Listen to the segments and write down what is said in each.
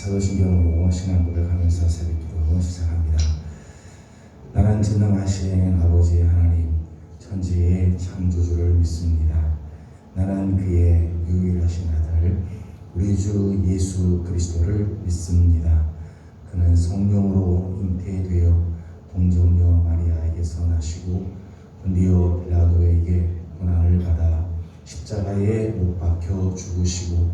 사도신경으로 신앙 고백하면서 새벽기도 시작합니다. 나는 전능하신 아버지 하나님 천지의 창조주를 믿습니다. 나는 그의 유일하신 아들 우리 주 예수 그리스도를 믿습니다. 그는 성령으로 잉태되어 동정녀 마리아에게서 나시고 본디오 빌라도에게 고난을 받아 십자가에 못 박혀 죽으시고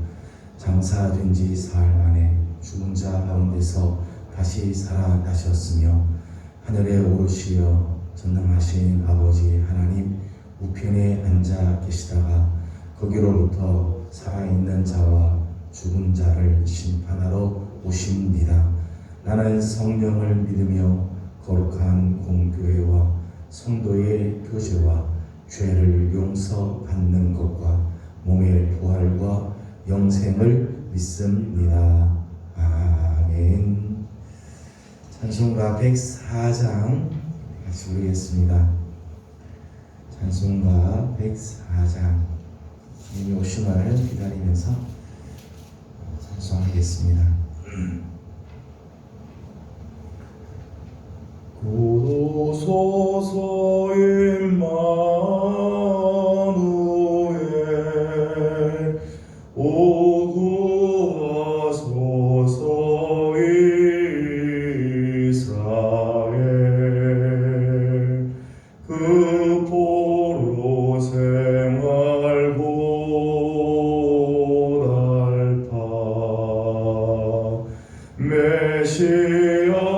장사된 지 사흘 만에 죽은 자 가운데서 다시 살아나셨으며 하늘에 오르시어 전능하신 아버지 하나님 우편에 앉아 계시다가 거기로부터 살아있는 자와 죽은 자를 심판하러 오십니다. 나는 성령을 믿으며 거룩한 공교회와 성도의 교제와 죄를 용서받는 것과 몸의 부활과 영생을 믿습니다. 아멘. 찬송가 104장 같이 부르겠습니다. 찬송가 104장 주님이 오심을 기다리면서 찬송하겠습니다. 곧 오소서 임마누엘 오구 하소서 이스라엘 그 포로 생활 고달파 메시아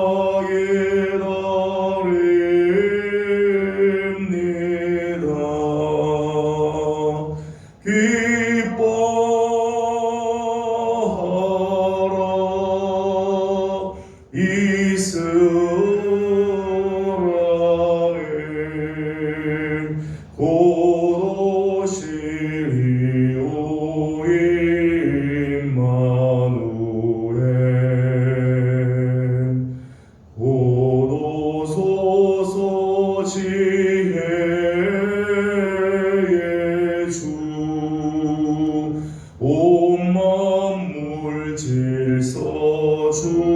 온 만물 질서 주시고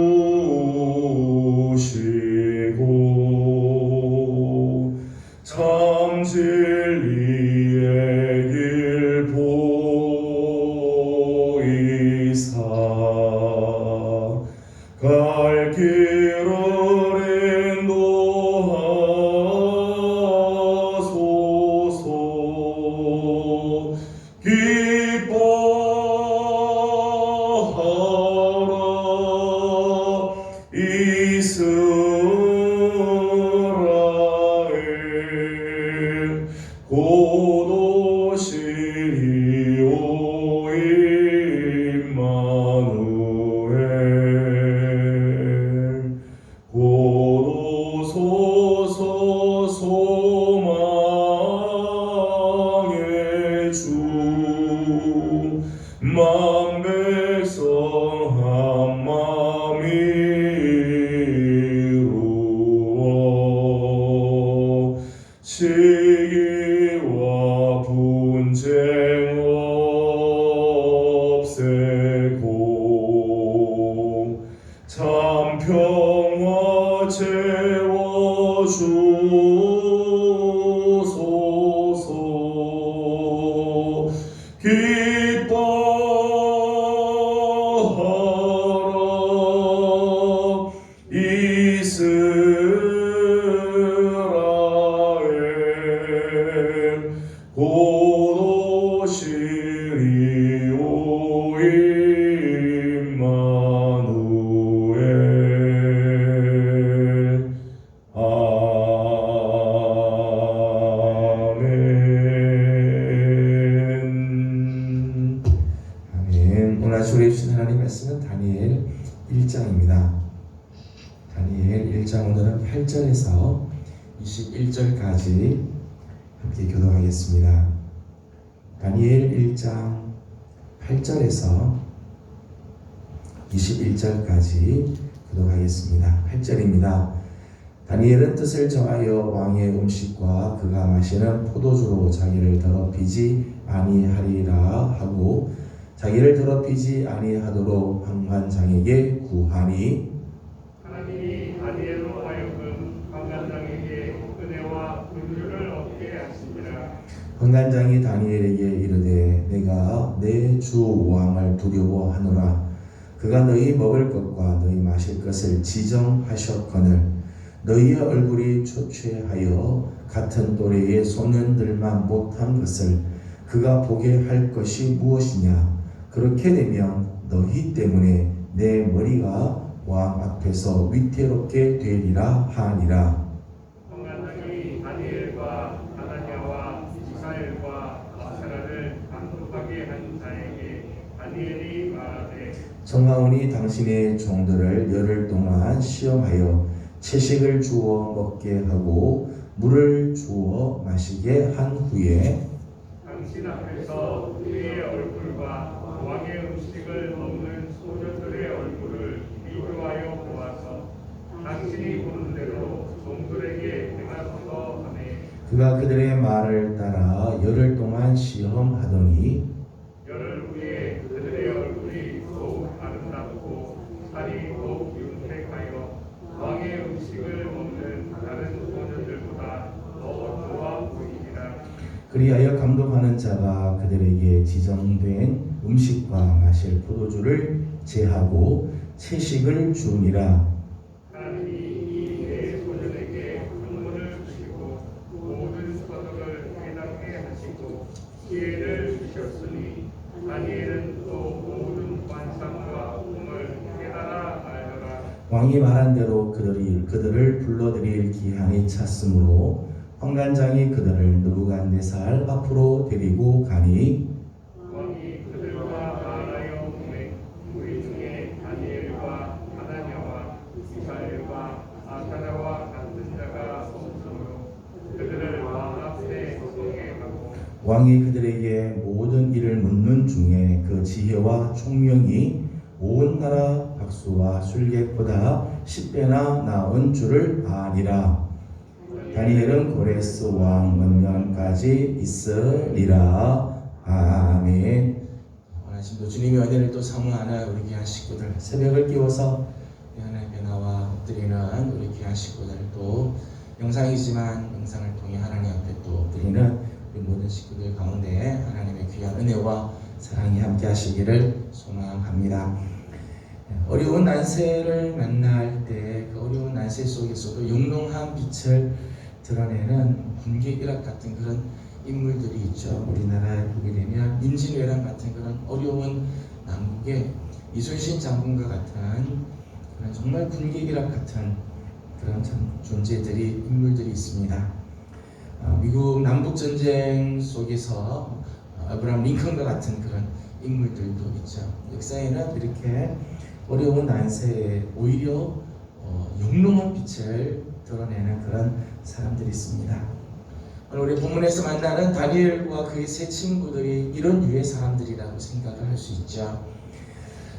참 진리의 길 보이사 갈 길을 인도하소서 이스라엘 곧 오시리오 임마누엘 곧 오소서 소망의 주 만 백성 한 마음 이루어 시기와 분쟁 없애고 참 평화 채워주소서 기뻐하라 이스라엘 곧 오시리오 임마누엘 아멘. 아멘. 오늘 주의 주신 하나님 말씀은 다니엘 1장입니다. 다니엘 1장 오늘은 8절에서 21절까지 함께 교독하겠습니다. 다니엘 1장 8절에서 21절까지 교독하겠습니다. 8절입니다. 다니엘은 뜻을 정하여 왕의 음식과 그가 마시는 포도주로 자기를 더럽히지 아니하리라 하고 자기를 더럽히지 아니하도록 환관장에게 구하니 하나님이 다니엘로 하여금 환관장에게 은혜와 긍휼을 얻게 하시니라. 환관장이 다니엘에게 이르되 내가 내 주 왕을 두려워하노라. 그가 너희 먹을 것과 너희 마실 것을 지정하셨거늘 너희의 얼굴이 초췌하여 같은 또래의 소년들만 못한 것을 그가 보게 할 것이 무엇이냐. 그렇게 되면 너희 때문에 내 머리가 왕 앞에서 위태롭게 되리라 하니라. 환관장이 다니엘과 하나냐와 미사엘과 아사라를 감독하게 한 자에게 다니엘이 말하되 청하오니 당신의 종들을 열흘 동안 시험하여 채식을 주어 먹게 하고 물을 주어 마시게 한 후에 당신 앞에서 우리의 얼굴과 왕의 음식을 먹는 소녀들의 얼굴을 비교하여 보아서 당신이 보는 대로 종들에게 행하소서 하매 그가 그들의 말을 따라 열흘 동안 시험하더니 열흘 후에 그들의 얼굴이 더욱 아름답고 살이 더욱 윤택하여 왕의 음식을 먹는 다른 소녀들보다 더 좋아 보이니라. 그리하여 감독하는 자가 그들에게 지정된 음식과 마실 포도주를 제하고 채식을 주니라. 하나님이 이 네 소년에게 학문을 주시고 모든 서적을 깨닫게 하시고 지혜를 주셨으니 다니엘은 또 모든 관상과 꿈을 깨달아 알더라. 왕이 말한 대로 그들을 불러들일 기한이 찼으므로 환관장이 그들을 느부갓네살 앞으로 데리고 가니 왕이 그들과 말하여 보내 우리 중에 다니엘과 하나냐와 미사엘과 아사랴와 같은 자가 없으므로 그들을 왕 앞에 서게 하고 왕이 그들에게 모든 일을 묻는 중에 그 지혜와 총명이 온 나라 박수와 술객보다 10배나 나은 줄을 아니라. 다니엘은 고레스 왕 원년까지 있으리라. 아멘. 원하심도 주님의 은혜를 또 사모하는 우리 귀한 식구들, 새벽을 깨워서 하나님의 변화와 엎드리는 우리 귀한 식구들, 또 영상이지만 영상을 통해 하나님 앞에 또 엎드리는 우리 모든 식구들 가운데 하나님의 귀한 은혜와 사랑이 함께 하시기를 소망합니다. 어려운 난세를 만날 때 그 어려운 난세 속에서도 영롱한 빛을 드러내는 군계일학 같은 그런 인물들이 있죠. 우리나라에 보게 되면 임진왜란 같은 그런 어려운 남북의 이순신 장군과 같은 그런 정말 군계일학 같은 그런 존재들이 인물들이 있습니다. 미국 남북전쟁 속에서 아브라함 링컨과 같은 그런 인물들도 있죠. 역사에는 이렇게 어려운 난세에 오히려 영롱한 빛을 드러내는 그런 사람들이 있습니다. 오늘 우리 본문에서 만나는 다니엘과 그의 세 친구들이 이런 유의 사람들이라고 생각을 할 수 있죠.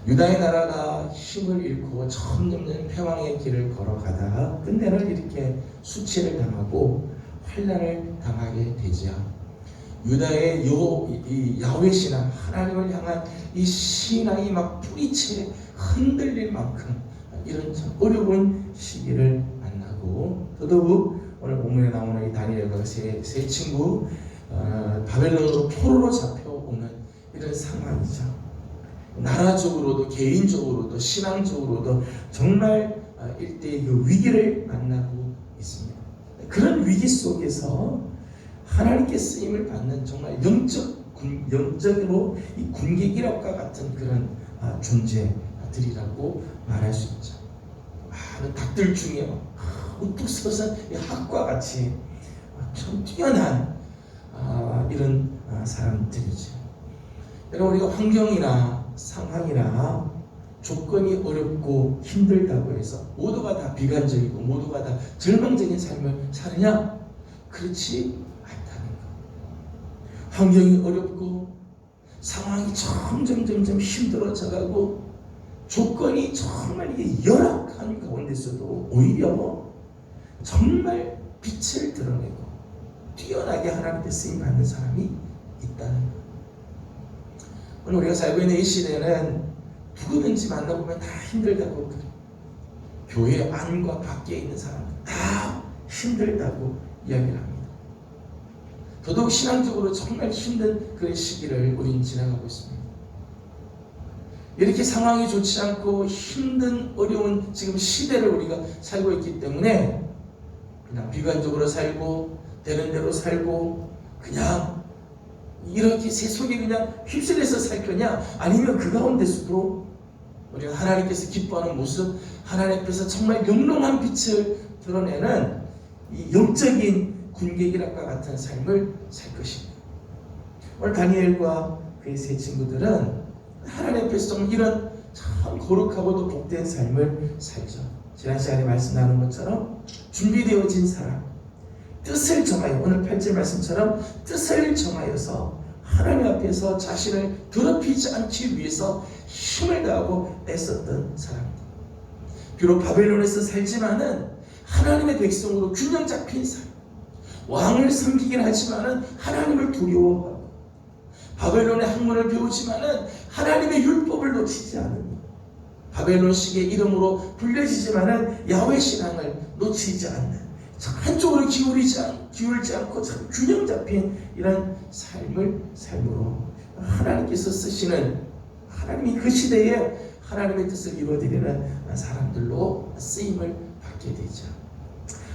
유다의 나라가 힘을 잃고 점점 패왕의 길을 걸어가다가 끝내는 이렇게 수치를 당하고 환난을 당하게 되죠. 유다의 이 야훼 신앙, 하나님을 향한 이 신앙이 막 뿌리채 흔들릴 만큼 이런 참 어려운 시기를 만나고, 더더욱 오늘 본문에 나오는 이 다니엘과 세 친구 바벨론으로 포로로 잡혀오는 이런 상황이죠. 나라적으로도 개인적으로도 신앙적으로도 정말 일대의 그 위기를 만나고 있습니다. 그런 위기 속에서 하나님께 쓰임을 받는 정말 영적으로 이 군객일학과 같은 그런 존재들이라고 말할 수 있죠. 많은 닭들 중에 우뚝 서서 학과 같이 참 뛰어난 이런 사람들이죠. 여러분, 우리가 환경이나 상황이나 조건이 어렵고 힘들다고 해서 모두가 다 비관적이고 모두가 다 절망적인 삶을 사느냐? 그렇지 않다는 것. 환경이 어렵고 상황이 점점 힘들어져가고 조건이 정말 열악한 가운데서도 오히려 정말 빛을 드러내고 뛰어나게 하나님께 쓰임 받는 사람이 있다는 것. 오늘 우리가 살고 있는 이 시대는 누구든지 만나보면 다 힘들다고 그래. 교회 안과 밖에 있는 사람들 다 힘들다고 이야기를 합니다. 더더욱 신앙적으로 정말 힘든 그런 시기를 우리는 지나가고 있습니다. 이렇게 상황이 좋지 않고 힘든 어려운 지금 시대를 우리가 살고 있기 때문에 그냥 비관적으로 살고 되는 대로 살고 그냥 이렇게 세속에 그냥 휩쓸려서 살 거냐, 아니면 그 가운데서도 우리가 하나님께서 기뻐하는 모습, 하나님 앞에서 정말 영롱한 빛을 드러내는 이 영적인 군객이랑과 같은 삶을 살 것입니다. 오늘 다니엘과 그의 세 친구들은 하나님 앞에서 정말 이런 참 거룩하고도 복된 삶을 살죠. 지난 시간에 말씀 나눈 것처럼 준비되어진 사람, 뜻을 정하여, 오늘 8절 말씀처럼 뜻을 정하여서 하나님 앞에서 자신을 더럽히지 않기 위해서 힘을 다하고 애썼던 사람입니다. 비록 바벨론에서 살지만은 하나님의 백성으로 균형 잡힌 삶, 왕을 섬기긴 하지만은 하나님을 두려워하고 바벨론의 학문을 배우지만은 하나님의 율법을 놓치지 않으며 바벨론식의 이름으로 불려지지만은 야훼 신앙을 놓치지 않는 한쪽으로 기울지 않고 참 균형 잡힌 이런 삶으로 하나님께서 쓰시는, 하나님이 그 시대에 하나님의 뜻을 이루어드리는 사람들로 쓰임을 받게 되죠.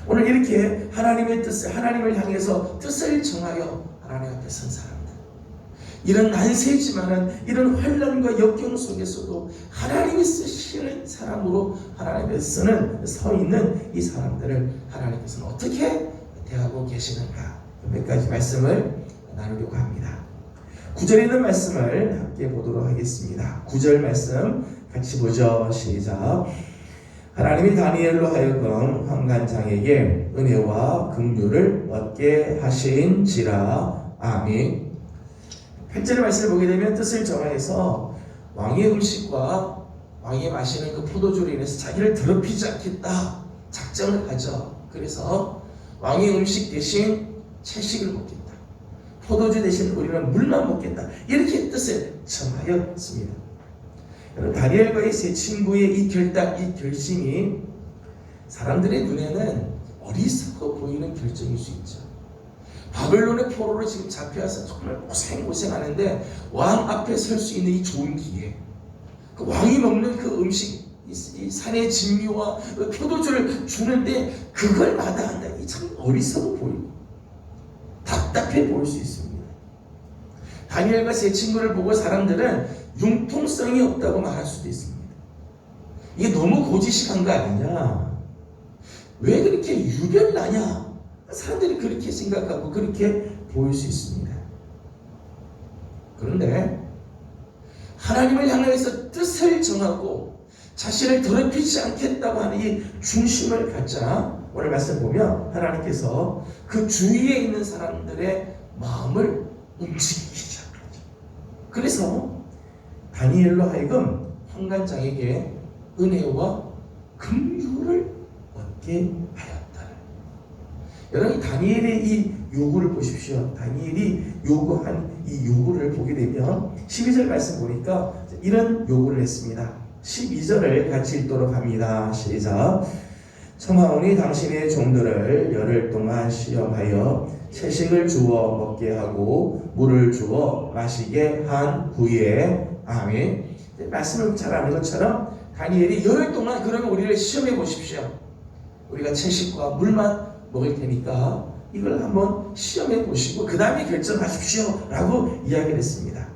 오늘 이렇게 하나님의 뜻을, 하나님을 향해서 뜻을 정하여 하나님 앞에 선 사람들, 이런 난세지만은 이런 환난과 역경 속에서도 하나님이 쓰시는 사람으로 하나님 앞에 서 있는 이 사람들을 하나님께서는 어떻게 대하고 계시는가, 몇 가지 말씀을 나누려고 합니다. 9절에 있는 말씀을 함께 보도록 하겠습니다. 9절 말씀 같이 보죠. 시작. 하나님이 다니엘로 하여금 환관장에게 은혜와 긍휼을 얻게 하신지라. 아멘. 8절의 말씀을 보게 되면 뜻을 정하여서 왕의 음식과 왕이 마시는 그 포도주로 인해서 자기를 더럽히지 않겠다 작정을 하죠. 그래서 왕의 음식 대신 채식을 먹겠다, 포도주 대신 우리는 물만 먹겠다, 이렇게 뜻을 정하였습니다. 여러분, 다니엘과의 세 친구의 이 결단, 이 결심이 사람들의 눈에는 어리석어 보이는 결정일 수 있죠. 바벨론의 포로로 지금 잡혀와서 정말 고생하는데 왕 앞에 설 수 있는 이 좋은 기회, 그 왕이 먹는 그 음식, 이 산의 진미와 그 포도주를 주는데 그걸 마다한다. 이 참 어리석어 보이고 답답해 보일 수 있습니다. 다니엘과 세 친구를 보고 사람들은 융통성이 없다고 말할 수도 있습니다. 이게 너무 고지식한 거 아니냐? 왜 그렇게 유별나냐? 사람들이 그렇게 생각하고 그렇게 보일 수 있습니다. 그런데 하나님을 향해서 뜻을 정하고 자신을 더럽히지 않겠다고 하는 이 중심을 갖자 오늘 말씀 보면 하나님께서 그 주위에 있는 사람들의 마음을 움직이기 시작하죠. 그래서 다니엘로 하여금 환관장에게 은혜와 긍휼을 얻게 하였다. 여러분, 다니엘의 이 요구를 보십시오. 다니엘이 요구한 이 요구를 보게 되면 12절 말씀 보니까 이런 요구를 했습니다. 12절을 같이 읽도록 합니다. 시작. 청하오니 당신의 종들을 열흘 동안 시험하여 채식을 주어 먹게 하고 물을 주어 마시게 한 후에. 아멘. 말씀을 잘 아는 것처럼 다니엘이 열흘 동안 그러면 우리를 시험해 보십시오. 우리가 채식과 물만 먹을 테니까 이걸 한번 시험해 보시고 그 다음에 결정하십시오 라고 이야기를 했습니다.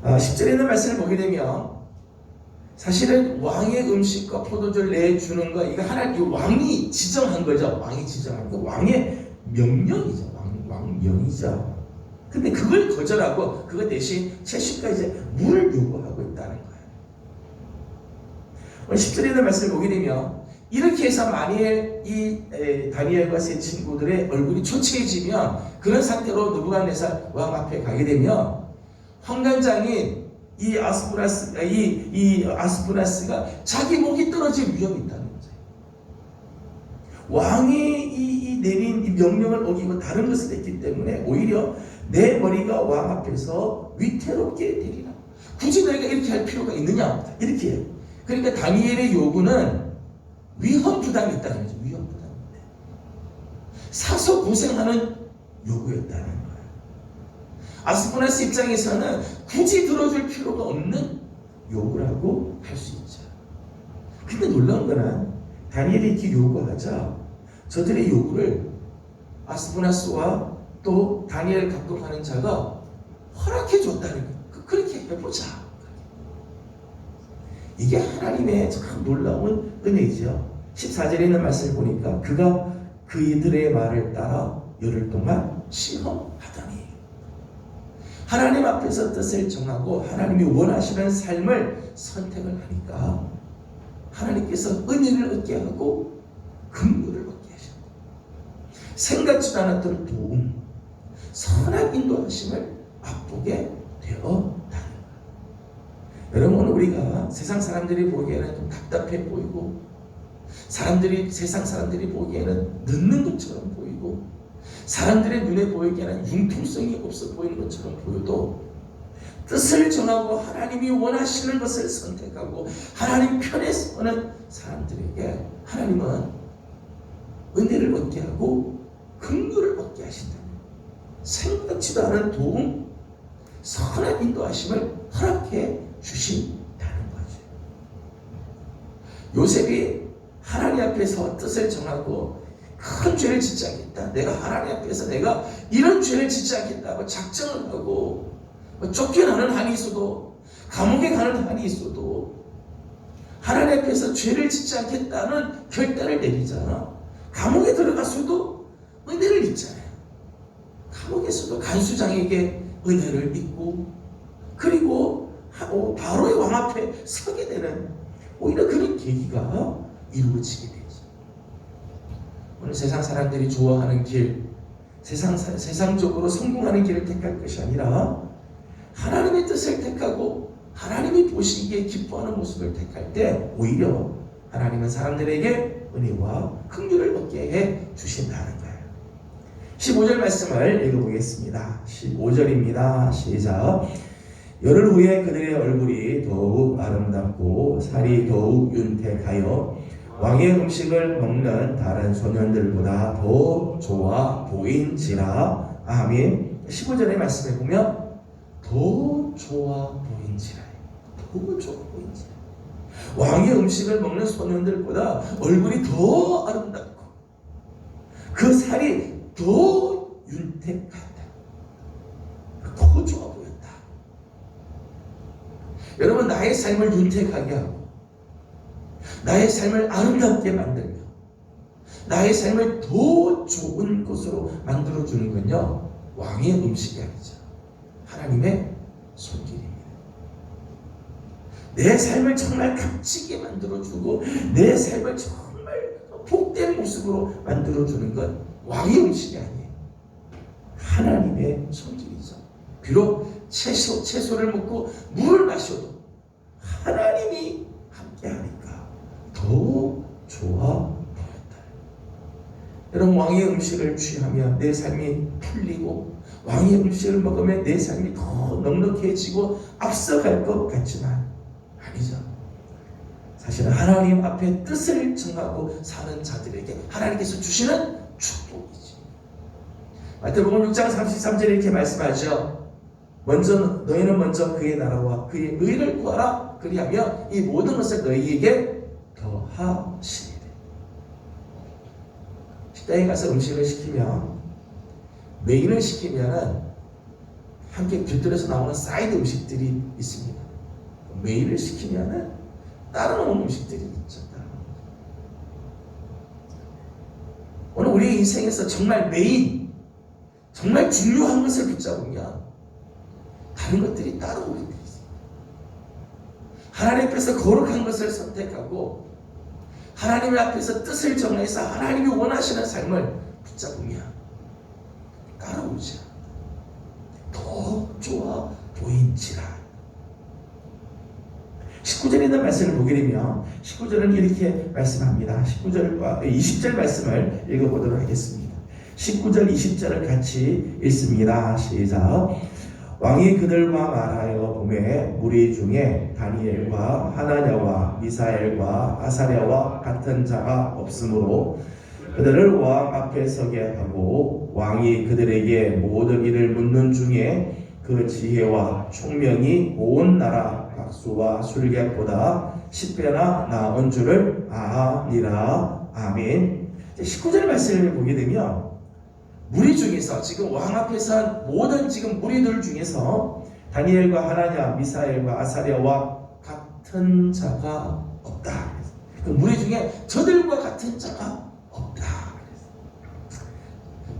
10절에 있는 말씀을 보게 되면 사실은 왕의 음식과 포도주를 내주는 거, 이거 하나님 왕이 지정한 거죠. 왕이 지정한 거, 왕의 명령이죠. 왕명이죠. 근데 그걸 거절하고 그것 대신 채식과 이제 물을 요구하고 있다는 거예요. 오늘 10절에 있는 말씀을 보게 되면 이렇게 해서 만일 이 다니엘과 세 친구들의 얼굴이 초췌해지면, 그런 상태로 느부갓네살 왕 앞에 가게 되면 환관장인 이 아스푸나스가 자기 목이 떨어질 위험이 있다는 거죠. 왕이 내린 이 명령을 어기고 다른 것을 했기 때문에 오히려 내 머리가 왕 앞에서 위태롭게 되리라. 굳이 내가 이렇게 할 필요가 있느냐? 이렇게 해요. 그러니까 다니엘의 요구는 위험 부담이 있다는 거죠. 위험 부담. 사서 고생하는 요구였다는 거예요. 아스포나스 입장에서는 굳이 들어줄 필요가 없는 요구라고 할 수 있죠. 근데 놀라운 거는 다니엘이 이렇게 요구하자 저들의 요구를 아스포나스와 또 다니엘을 감독하는 자가 허락해 줬다는 거예요. 그렇게 해보자. 이게 하나님의 참 놀라운 은혜이죠. 14절에 있는 말씀을 보니까 그가 그이들의 말을 따라 열흘 동안 시험하더니 하나님 앞에서 뜻을 정하고 하나님이 원하시는 삶을 선택을 하니까 하나님께서 은혜를 얻게 하고 긍휼을 얻게 하셨고 생각지도 않았던 도움, 선한 인도하심을 맛보게 되었다는 거예요. 여러분, 오늘 우리가 세상 사람들이 보기에는 좀 답답해 보이고 세상 사람들이 보기에는 늦는 것처럼 보이고 사람들의 눈에 보이기에는 융통성이 없어 보이는 것처럼 보여도 뜻을 정하고 하나님이 원하시는 것을 선택하고 하나님 편에 서는 사람들에게 하나님은 은혜를 얻게 하고 긍휼을 얻게 하신다. 생각지도 않은 도움, 선한 인도하심을 허락해 주신다는 거죠. 요셉이 하나님 앞에서 뜻을 정하고 큰 죄를 짓지 않겠다. 내가 하나님 앞에서 내가 이런 죄를 짓지 않겠다고 작정을 하고 쫓겨나는 한이 있어도 감옥에 가는 한이 있어도 하나님 앞에서 죄를 짓지 않겠다는 결단을 내리잖아. 감옥에 들어갔어도 은혜를 잊잖아요. 감옥에서도 간수장에게 은혜를 잊고 그리고 바로의 왕 앞에 서게 되는 오히려 그런 계기가 이루어지게 되죠. 오늘 세상 사람들이 좋아하는 길, 세상적으로 성공하는 길을 택할 것이 아니라 하나님의 뜻을 택하고 하나님이 보시기에 기뻐하는 모습을 택할 때 오히려 하나님은 사람들에게 은혜와 긍휼을 얻게 해 주신다는 거예요. 15절 말씀을 읽어보겠습니다. 15절입니다. 시작. 열흘 후에 그들의 얼굴이 더욱 아름답고 살이 더욱 윤택하여 왕의 음식을 먹는 다른 소년들보다 더 좋아 보인지라. 아멘. 15절의 말씀에 보면 더 좋아 보인지라. 더 좋아 보인지라. 왕의 음식을 먹는 소년들보다 얼굴이 더 아름답고 그 살이 더 윤택하다. 더 좋아 보였다. 여러분, 나의 삶을 윤택하게 하고 나의 삶을 아름답게 만들며 나의 삶을 더 좋은 것으로 만들어주는 건요, 왕의 음식이 아니죠. 하나님의 손길입니다. 내 삶을 정말 값지게 만들어주고 내 삶을 정말 복된 모습으로 만들어주는 건 왕의 음식이 아니에요. 하나님의 손길이죠. 비록 채소를 먹고 물을 마셔도 하나님이 함께하니까 더 좋아 보였다. 여러분, 왕의 음식을 취하면 내 삶이 풀리고 왕의 음식을 먹으면 내 삶이 더 넉넉해지고 앞서갈 것 같지만 아니죠. 사실은 하나님 앞에 뜻을 정하고 사는 자들에게 하나님께서 주시는 축복이지. 마태복음 6장 33절에 이렇게 말씀하죠. 너희는 먼저 그의 나라와 그의 의를 구하라. 그리하면 이 모든 것을 너희에게 더하시리라. 식당에 가서 음식을 시키면, 메인을 시키면은 함께 곁들여서 나오는 사이드 음식들이 있습니다. 메인을 시키면은 따로 나오는 음식들이 있죠. 오늘 우리 인생에서 정말 메인, 정말 중요한 것을 붙잡으면 다른 것들이 따라오게 돼 있어요. 하나님 앞에서 거룩한 것을 선택하고 하나님 앞에서 뜻을 정해서 하나님이 원하시는 삶을 붙잡으면 따라오죠. 더 좋아 보인지라. 19절에 있는 말씀을 보게 되면 19절은 이렇게 말씀합니다. 20절 말씀을 읽어보도록 하겠습니다. 19절 20절을 같이 읽습니다. 시작. 왕이 그들과 말하여 보매 무리 중에 다니엘과 하나냐와 미사엘과 아사랴와 같은 자가 없으므로 그들을 왕 앞에 서게 하고 왕이 그들에게 모든 일을 묻는 중에 그 지혜와 총명이 온 나라 박수와 술객보다 10배나 나은 줄을 아니라. 아멘. 19절 말씀을 보게 되면 무리 중에서 지금 왕 앞에서 모든 지금 무리들 중에서 다니엘과 하나냐, 미사엘과 아사랴와 같은 자가 없다. 그 무리 중에 저들과 같은 자가 없다.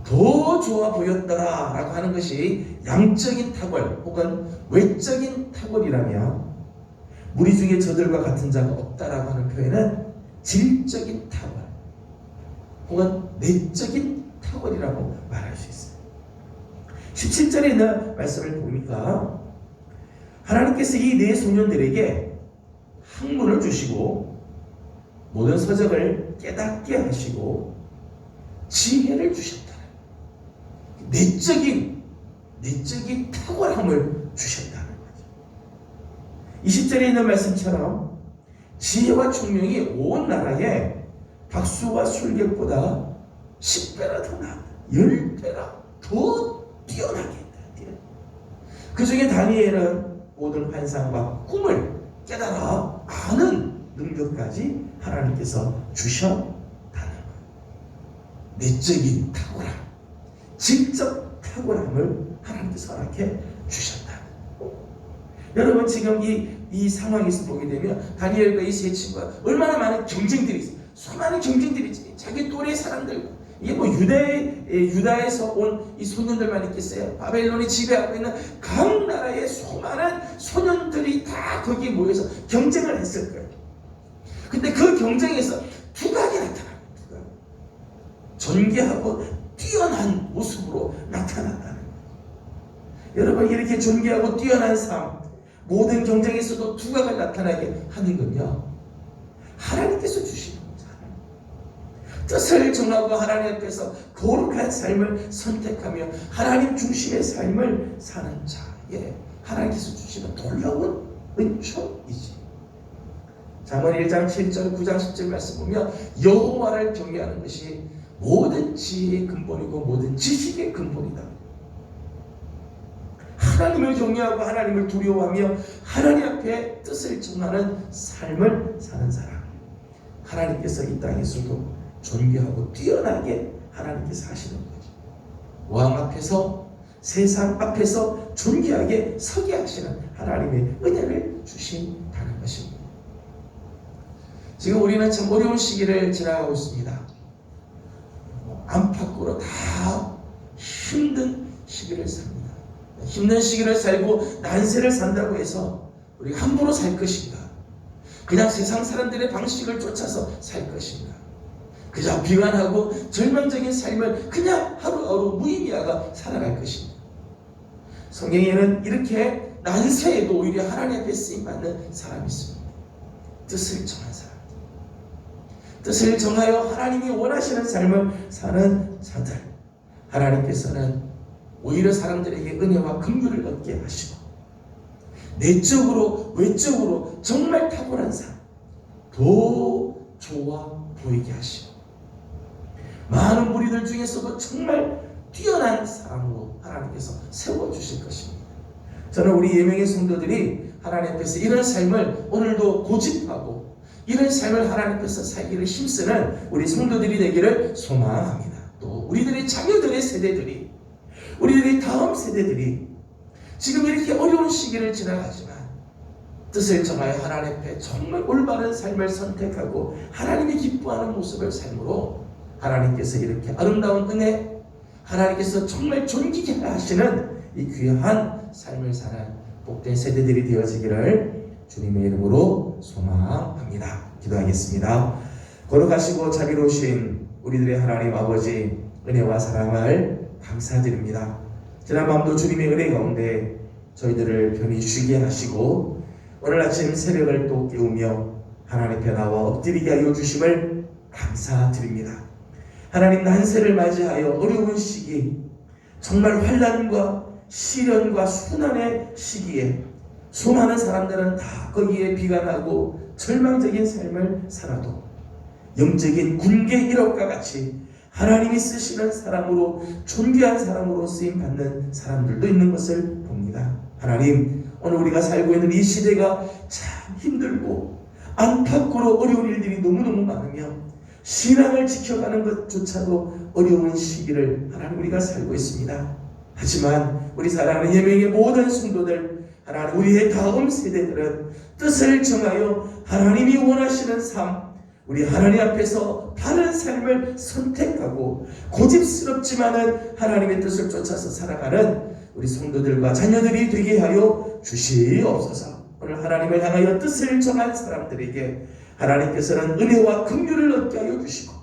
더 좋아 보였더라 라고 하는 것이 양적인 탁월 혹은 외적인 탁월이라면, 무리 중에 저들과 같은 자가 없다라고 하는 표현은 질적인 탁월 혹은 내적인 탁월이라고 말할 수 있어요. 17절에 있는 말씀을 보니까 하나님께서 이 네 소년들에게 학문을 주시고 모든 서적을 깨닫게 하시고 지혜를 주셨다. 내적인 탁월함을 주셨다는 거죠. 20절에 있는 말씀처럼 지혜와 총명이 온 나라에 박수와 술객보다 10배나 더 나았다. 10배나 더 뛰어나게 했다. 그 중에 다니엘은 모든 환상과 꿈을 깨달아 아는 능력까지 하나님께서 주셨다는 거예요. 내적인 탁월함, 질적 탁월함을 하나님께서 허락해 주셨다. 여러분 지금 이 상황에서 보게 되면 다니엘과 이 세 친구가 얼마나 많은 경쟁들이 있어요. 수많은 경쟁들이 있지. 자기 또래 사람들과, 이게 뭐 유다에서 온 이 소년들만 있겠어요? 바벨론이 지배하고 있는 각 나라의 수많은 소년들이 다 거기에 모여서 경쟁을 했을 거예요. 근데 그 경쟁에서 두각이 나타납니다. 두각. 존귀하고 뛰어난 모습으로 나타났다는 거예요. 여러분 이렇게 존귀하고 뛰어난 삶, 모든 경쟁에서도 두각을 나타나게 하는 건요, 하나님께서 주시는 거죠. 뜻을 정하고 하나님 앞에서 거룩한 삶을 선택하며 하나님 중심의 삶을 사는 자에 하나님께서 주시는 놀라운 은총이지. 잠언 1장 7절 9장 10절 말씀 보면 여호와를 경외하는 것이 모든 지혜의 근본이고 모든 지식의 근본이다. 하나님을 경외하고 하나님을 두려워하며 하나님 앞에 뜻을 정하는 삶을 사는 사람, 하나님께서 이 땅에서도 존귀하고 뛰어나게 하나님께서 하시는 거죠. 왕 앞에서, 세상 앞에서 존귀하게 서게 하시는 하나님의 은혜를 주신다는 것입니다. 지금 우리는 참 어려운 시기를 지나가고 있습니다. 안팎으로 다 힘든 시기를 삽니다. 힘든 시기를 살고 난세를 산다고 해서 우리가 함부로 살 것인가? 그냥 세상 사람들의 방식을 쫓아서 살 것인가? 그저 비관하고 절망적인 삶을 그냥 하루하루 무의미하게 살아갈 것입니다. 성경에는 이렇게 난세에도 오히려 하나님 앞에 쓰임받는 사람이 있습니다. 뜻을 정한 사람, 뜻을 정하여 하나님이 원하시는 삶을 사는 자들, 하나님께서는 오히려 사람들에게 은혜와 긍휼을 얻게 하시고 내적으로 외적으로 정말 탁월한 삶, 더 좋아 보이게 하시고 많은 무리들 중에서도 정말 뛰어난 사람으로 하나님께서 세워주실 것입니다. 저는 우리 예명의 성도들이 하나님 앞에서 이런 삶을 오늘도 고집하고 이런 삶을 하나님 앞에서 살기를 힘쓰는 우리 성도들이 되기를 소망합니다. 또 우리들의 자녀들의 세대들이, 우리들의 다음 세대들이 지금 이렇게 어려운 시기를 지나가지만 뜻을 정하여 하나님 앞에 정말 올바른 삶을 선택하고 하나님이 기뻐하는 모습을 삶으로 하나님께서 이렇게 아름다운 은혜, 하나님께서 정말 존귀게 하시는 이 귀한 삶을 사는 복된 세대들이 되어지기를 주님의 이름으로 소망합니다. 기도하겠습니다. 거룩하시고 자비로우신 우리들의 하나님 아버지, 은혜와 사랑을 감사드립니다. 지난 밤도 주님의 은혜 가운데 저희들을 편히 쉬게 하시고 오늘 아침 새벽을 또 깨우며 하나님 앞에 나와 엎드리게 하여 주심을 감사드립니다. 하나님 난세를 맞이하여 어려운 시기, 정말 환난과 시련과 순환의 시기에 수많은 사람들은 다 거기에 비관하고 절망적인 삶을 살아도 영적인 군계 일억과 같이 하나님이 쓰시는 사람으로, 존귀한 사람으로 쓰임받는 사람들도 있는 것을 봅니다. 하나님, 오늘 우리가 살고 있는 이 시대가 참 힘들고 안팎으로 어려운 일들이 너무너무 많으며 신앙을 지켜가는 것조차도 어려운 시기를 하나님 우리가 살고 있습니다. 하지만 우리 사랑하는 예명의 모든 성도들, 하나님 우리의 다음 세대들은 뜻을 정하여 하나님이 원하시는 삶, 우리 하나님 앞에서 바른 삶을 선택하고 고집스럽지만은 하나님의 뜻을 쫓아서 살아가는 우리 성도들과 자녀들이 되게 하여 주시옵소서. 오늘 하나님을 향하여 뜻을 정한 사람들에게 하나님께서는 은혜와 긍휼을 얻게 하여 주시고,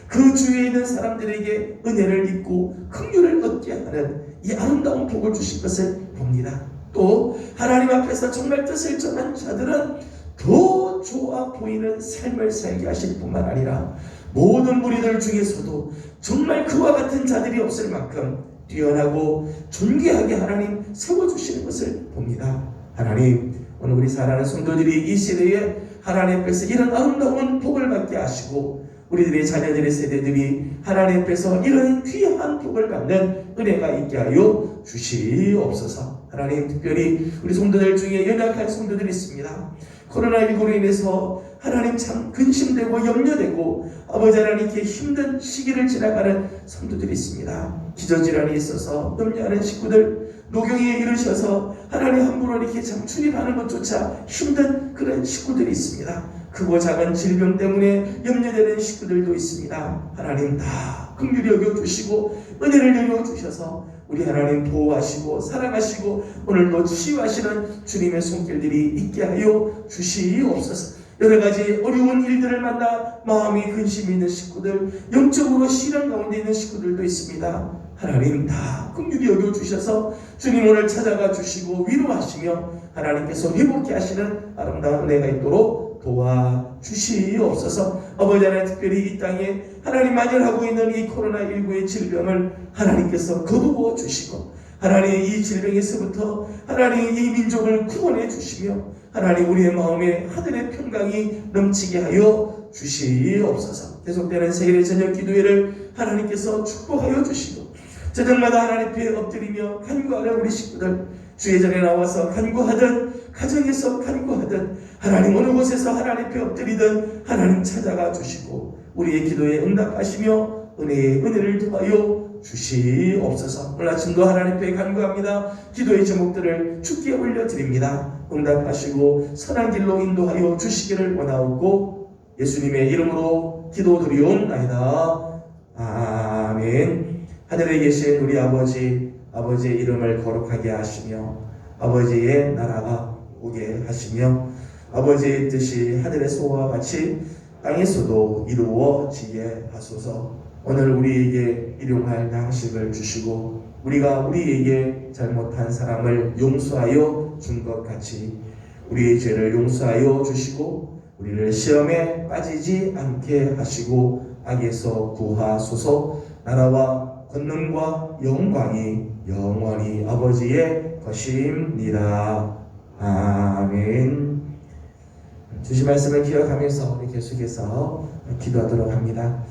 그 주위에 있는 사람들에게 은혜를 입고 긍휼을 얻게 하는 이 아름다운 복을 주신 것을 봅니다. 또 하나님 앞에서 정말 뜻을 정한 자들은 더 좋아 보이는 삶을 살게 하실 뿐만 아니라 모든 무리들 중에서도 정말 그와 같은 자들이 없을 만큼 뛰어나고 존귀하게 하나님 세워주시는 것을 봅니다. 하나님, 오늘 우리 사랑하는 성도들이 이 시대에 하나님 앞에서 이런 아름다운 복을 받게 하시고, 우리들의 자녀들의 세대들이 하나님 앞에서 이런 귀한 복을 받는 은혜가 있게 하여 주시옵소서. 하나님, 특별히 우리 성도들 중에 연약한 성도들이 있습니다. 코로나19로 인해서 하나님 참 근심되고 염려되고 아버지 하나님께 힘든 시기를 지나가는 성도들이 있습니다. 기저질환이 있어서 염려하는 식구들, 노경에 이르셔서 하나님 함부로 이렇게 참 출입하는 것조차 힘든 그런 식구들이 있습니다. 크고 작은 질병 때문에 염려되는 식구들도 있습니다. 하나님 다 긍휼히 여겨주시고 은혜를 내려주셔서 우리 하나님 보호하시고 사랑하시고 오늘도 치유하시는 주님의 손길들이 있게 하여 주시옵소서. 여러가지 어려운 일들을 만나 마음이 근심이 있는 식구들, 영적으로 시련 가운데 있는 식구들도 있습니다. 하나님 다 긍휼히 여겨주셔서 주님 오늘 찾아가 주시고 위로하시며 하나님께서 회복케 하시는 아름다운 은혜가 있도록 도와주시옵소서. 아버지 하나님, 특별히 이 땅에 하나님 만연하고 있는 이 코로나19의 질병을 하나님께서 거두어 주시고, 하나님 이 질병에서부터 하나님 이 민족을 구원해 주시며 하나님 우리의 마음에 하늘의 평강이 넘치게 하여 주시옵소서. 계속되는 세일의 저녁 기도회를 하나님께서 축복하여 주시고, 저녁마다 하나님 앞에 엎드리며 간구하는 우리 식구들, 주의 전에 나와서 간구하든 가정에서 간구하든 하나님 어느 곳에서 하나님 앞에 엎드리든 하나님 찾아가 주시고 우리의 기도에 응답하시며 은혜의 은혜를 더하여 주시옵소서. 오늘 아침도 하나님 앞에 간구합니다. 기도의 제목들을 주께 올려드립니다. 응답하시고 선한 길로 인도하여 주시기를 원하옵고 예수님의 이름으로 기도드리옵나이다. 아멘. 하늘에 계신 우리 아버지, 아버지의 이름을 거룩하게 하시며 아버지의 나라가 오게 하시며 아버지의 뜻이 하늘에서와 같이 땅에서도 이루어지게 하소서. 오늘 우리에게 일용할 양식을 주시고 우리가 우리에게 잘못한 사람을 용서하여 준 것 같이 우리의 죄를 용서하여 주시고 우리를 시험에 빠지지 않게 하시고 악에서 구하소서. 나라와 권능과 영광이 영원히 아버지의 것입니다. 아멘. 주신 말씀을 기억하면서 우리 계속해서 기도하도록 합니다.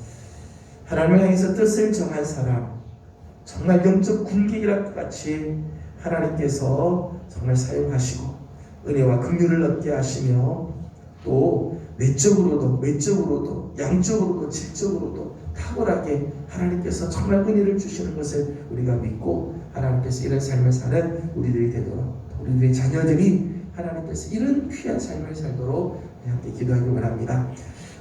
하나님을 향해서 뜻을 정한 사람, 정말 영적 군기이랑 같이 하나님께서 정말 사용하시고 은혜와 긍휼을 얻게 하시며 또 내적으로도 외적으로도 양적으로도 질적으로도 탁월하게 하나님께서 정말 은혜를 주시는 것을 우리가 믿고 하나님께서 이런 삶을 사는 우리들이 되도록, 우리들의 자녀들이 하나님께서 이런 귀한 삶을 살도록 함께 기도하기 원합니다.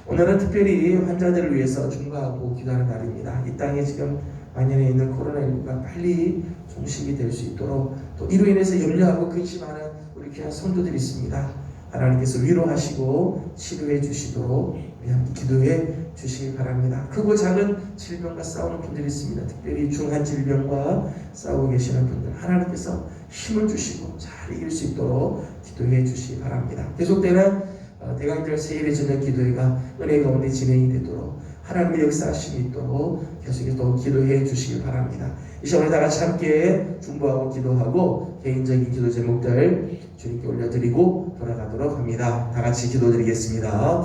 오늘은 특별히 환자들을 위해서 중보하고 기도하는 날입니다. 이 땅에 지금 만연해 있는 코로나19가 빨리 종식이 될 수 있도록 또 이로 인해서 염려하고 근심하는 우리 귀한 성도들이 있습니다. 하나님께서 위로하시고 치료해 주시도록 우리 함께 기도해 주시기 바랍니다. 크고 작은 질병과 싸우는 분들이 있습니다. 특별히 중한 질병과 싸우고 계시는 분들 하나님께서 힘을 주시고 잘 이길 수 있도록 기도해 주시기 바랍니다. 계속되는 대강절 세일의 저녁 기도회가 은혜 가운데 진행이 되도록 하나님의 역사하심이 있도록 계속해서 또 기도해 주시길 바랍니다. 이 시간에 다 같이 함께 중보하고 기도하고 개인적인 기도 제목들 주님께 올려드리고 돌아가도록 합니다. 다 같이 기도드리겠습니다.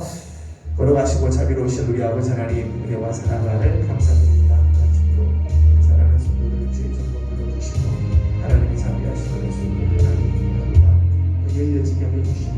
걸어가시고 자비로우신 우리 아버지 하나님, 은혜와 사랑을 감사드립니다. 아침도 우리 사랑하는 성도들을 주의 전도 불러주시고 하나님의 자비하시고 성도들 하나님의 하루가 열려지게 해주시고